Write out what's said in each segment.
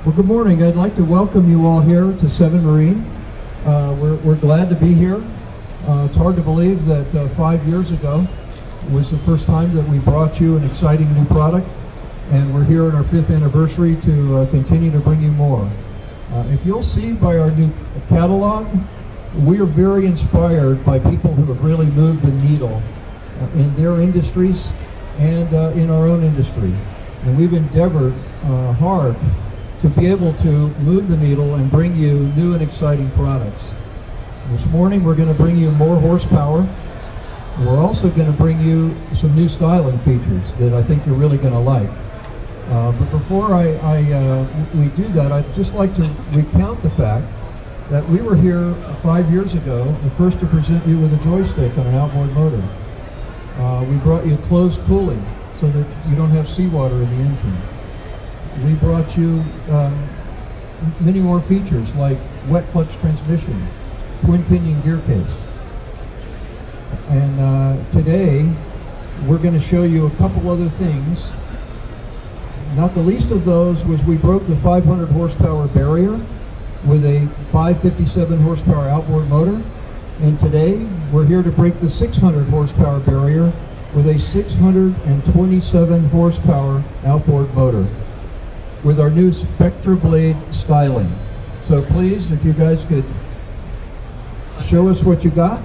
Well, good morning. I'd like to welcome you all here to 7 Marine. We're glad to be here. It's hard to believe that 5 years ago was the first time that we brought you an exciting new product, and we're here on our 5th anniversary to continue to bring you more. If you'll see by our new catalog, we are very inspired by people who have really moved the needle in their industries and in our own industry. And we've endeavored hard to be able to move the needle and bring you new and exciting products. This morning we're going to bring you more horsepower. We're also going to bring you some new styling features that I think you're really going to like. But before we do that, I'd just like to recount the fact that we were here 5 years ago, the first to present you with a joystick on an outboard motor. We brought you closed cooling so that you don't have seawater in the engine. We brought you many more features like wet clutch transmission, twin pinion gear case. And today we're going to show you a couple other things. Not the least of those was we broke the 500 horsepower barrier with a 557 horsepower outboard motor. And today we're here to break the 600 horsepower barrier with a 627 horsepower outboard motor with our new SpectraBlade styling. So please, if you guys could show us what you got.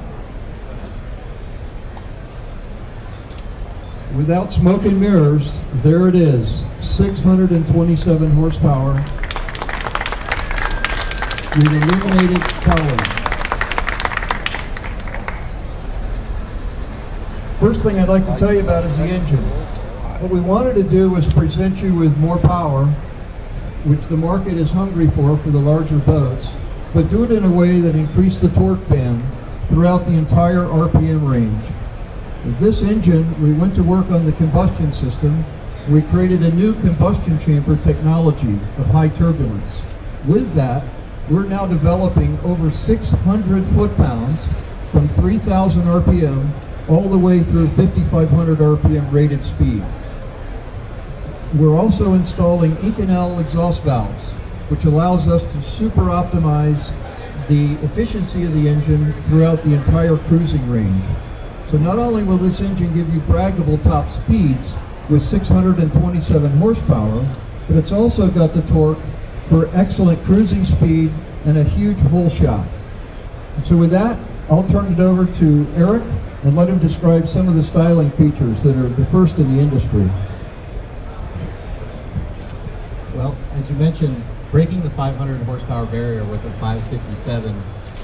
Without smoke and mirrors, there it is, 627 horsepower with illuminated cowling. First thing I'd like to tell you about is the engine. What we wanted to do was present you with more power, which the market is hungry for the larger boats, but do it in a way that increased the torque band throughout the entire RPM range. With this engine, we went to work on the combustion system. We created a new combustion chamber technology of high turbulence. With that, we're now developing over 600 foot-pounds from 3,000 RPM all the way through 5,500 RPM rated speed. We're also installing Inconel exhaust valves, which allows us to super optimize the efficiency of the engine throughout the entire cruising range. So not only will this engine give you braggable top speeds with 627 horsepower, but it's also got the torque for excellent cruising speed and a huge hole shot. So with that, I'll turn it over to Eric and let him describe some of the styling features that are the first in the industry. Well, as you mentioned, breaking the 500 horsepower barrier with a 557,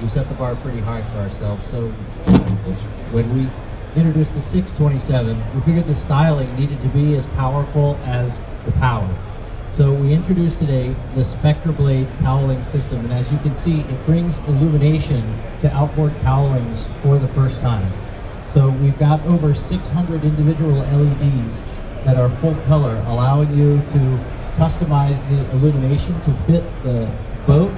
we set the bar pretty high for ourselves. So when we introduced the 627, we figured the styling needed to be as powerful as the power. So we introduced today the SpectraBlade cowling system, and as you can see, it brings illumination to outboard cowlings for the first time. So we've got over 600 individual LEDs that are full color, allowing you to customize the illumination to fit the boat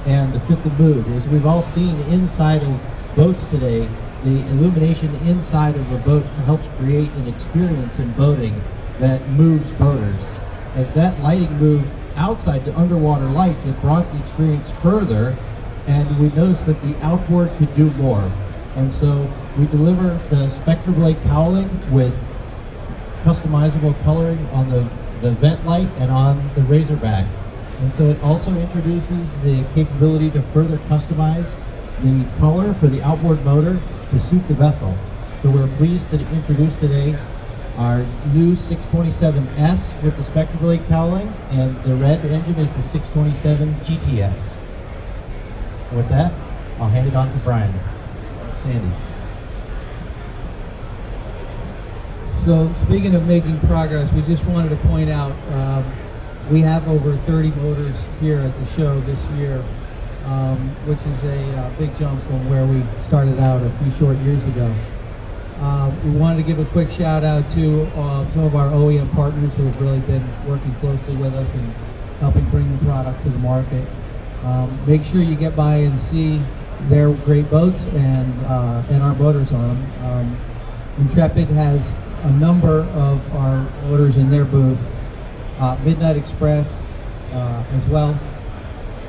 and to fit the mood. As we've all seen inside of boats today, the illumination inside of a boat helps create an experience in boating that moves boaters. As that lighting moved outside to underwater lights, it brought the experience further, and we noticed that the outboard could do more. And so we deliver the SpectraBlade cowling with customizable coloring on the vent light and on the razorback. And so it also introduces the capability to further customize the color for the outboard motor to suit the vessel. So we're pleased to introduce today our new 627S with the SpectraBlade cowling, and the red engine is the 627 GTS. With that, I'll hand it on to Brian. Sandy. So speaking of making progress, we just wanted to point out we have over 30 motors here at the show this year, which is a big jump from where we started out a few short years ago. We wanted to give a quick shout out to some of our OEM partners who have really been working closely with us and helping bring the product to the market. Make sure you get by and see their great boats and our motors on them. Intrepid has a number of our motors in their booth. Midnight Express, as well.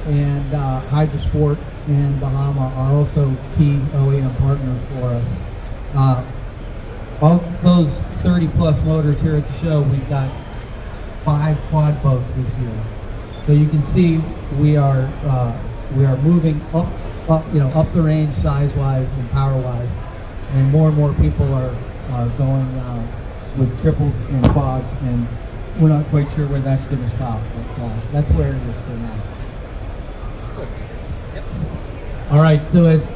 And Hydrosport and Bahama are also key OEM partners for us. Of those 30 plus motors here at the show, we've got 5 quad boats this year. So you can see we are moving up the range size-wise and power-wise, and more people are going with triples and quads, and we're not quite sure where that's going to stop, but that's where it is for now. All right, so as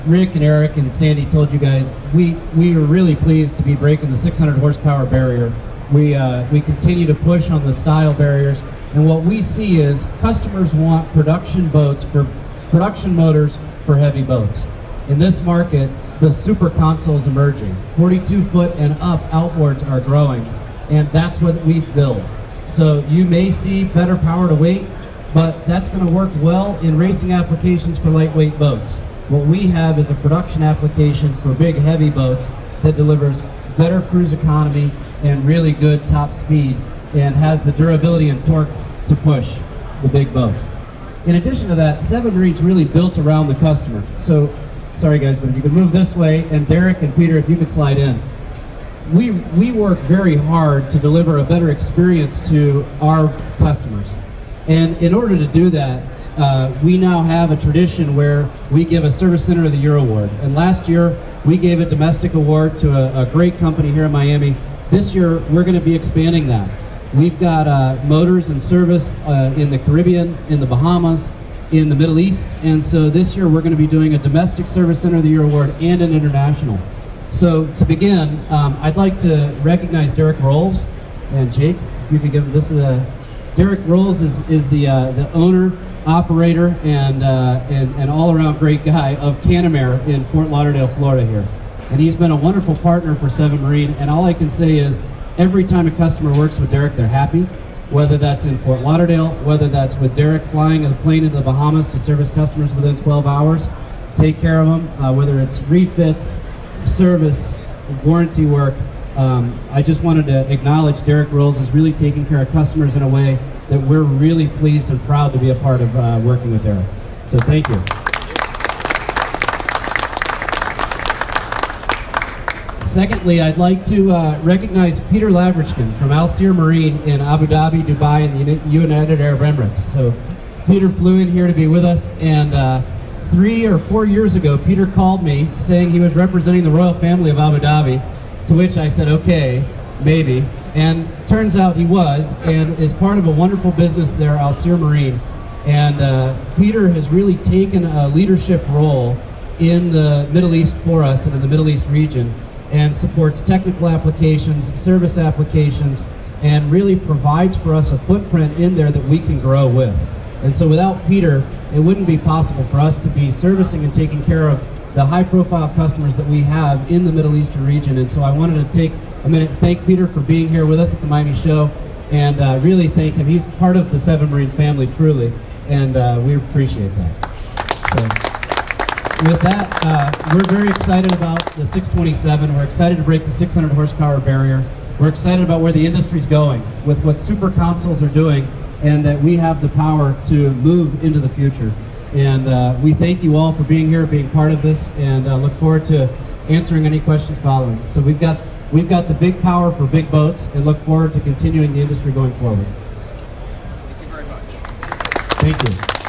Rick and Eric and Sandy told you guys, we are really pleased to be breaking the 600 horsepower barrier. We continue to push on the style barriers, and what we see is customers want production boats for production motors for heavy boats. In this market, the super console is emerging. 42-foot and up outboards are growing, and that's what we build. So you may see better power to weight, but that's going to work well in racing applications for lightweight boats. What we have is a production application for big, heavy boats that delivers better cruise economy and really good top speed, and has the durability and torque to push the big boats. In addition to that, 7 Marine's really built around the customer. So, sorry guys, but if you could move this way, and Derek and Peter, if you could slide in. We work very hard to deliver a better experience to our customers. And in order to do that, we now have a tradition where we give a Service Center of the Year award. And last year, we gave a domestic award to a great company here in Miami. This year, we're going to be expanding that. We've got motors and service in the Caribbean, in the Bahamas, in the Middle East. And so this year, we're going to be doing a domestic Service Center of the Year award and an international. So to begin, I'd like to recognize Derek Rolls. And Jake, if you could give this Derek Rolls is the owner, operator, and all-around great guy of Canamare in Fort Lauderdale, Florida here. And he's been a wonderful partner for 7 Marine, and all I can say is every time a customer works with Derek, they're happy, whether that's in Fort Lauderdale, whether that's with Derek flying a plane into the Bahamas to service customers within 12 hours, take care of them, whether it's refits, service, warranty work. I just wanted to acknowledge Derek Rolls is really taking care of customers in a way that we're really pleased and proud to be a part of working with Derek. So thank you. Secondly, I'd like to recognize Peter Lavrichkin from Alcir Marine in Abu Dhabi, Dubai, and the United Arab Emirates. So Peter flew in here to be with us, and 3 or 4 years ago, Peter called me saying he was representing the royal family of Abu Dhabi, to which I said, okay, maybe. And turns out he was, and is part of a wonderful business there, Alcir Marine. And Peter has really taken a leadership role in the Middle East for us and in the Middle East region, and supports technical applications, service applications, and really provides for us a footprint in there that we can grow with. And so without Peter, it wouldn't be possible for us to be servicing and taking care of the high-profile customers that we have in the Middle Eastern region. And so I wanted to take a minute and thank Peter for being here with us at the Miami show, and really thank him. He's part of the 7 Marine family, truly, and we appreciate that. So, with that, we're very excited about the 627. We're excited to break the 600 horsepower barrier. We're excited about where the industry's going with what super consoles are doing, and that we have the power to move into the future. And we thank you all for being here, being part of this, and look forward to answering any questions following. So we've got the big power for big boats, and look forward to continuing the industry going forward. Thank you very much. Thank you.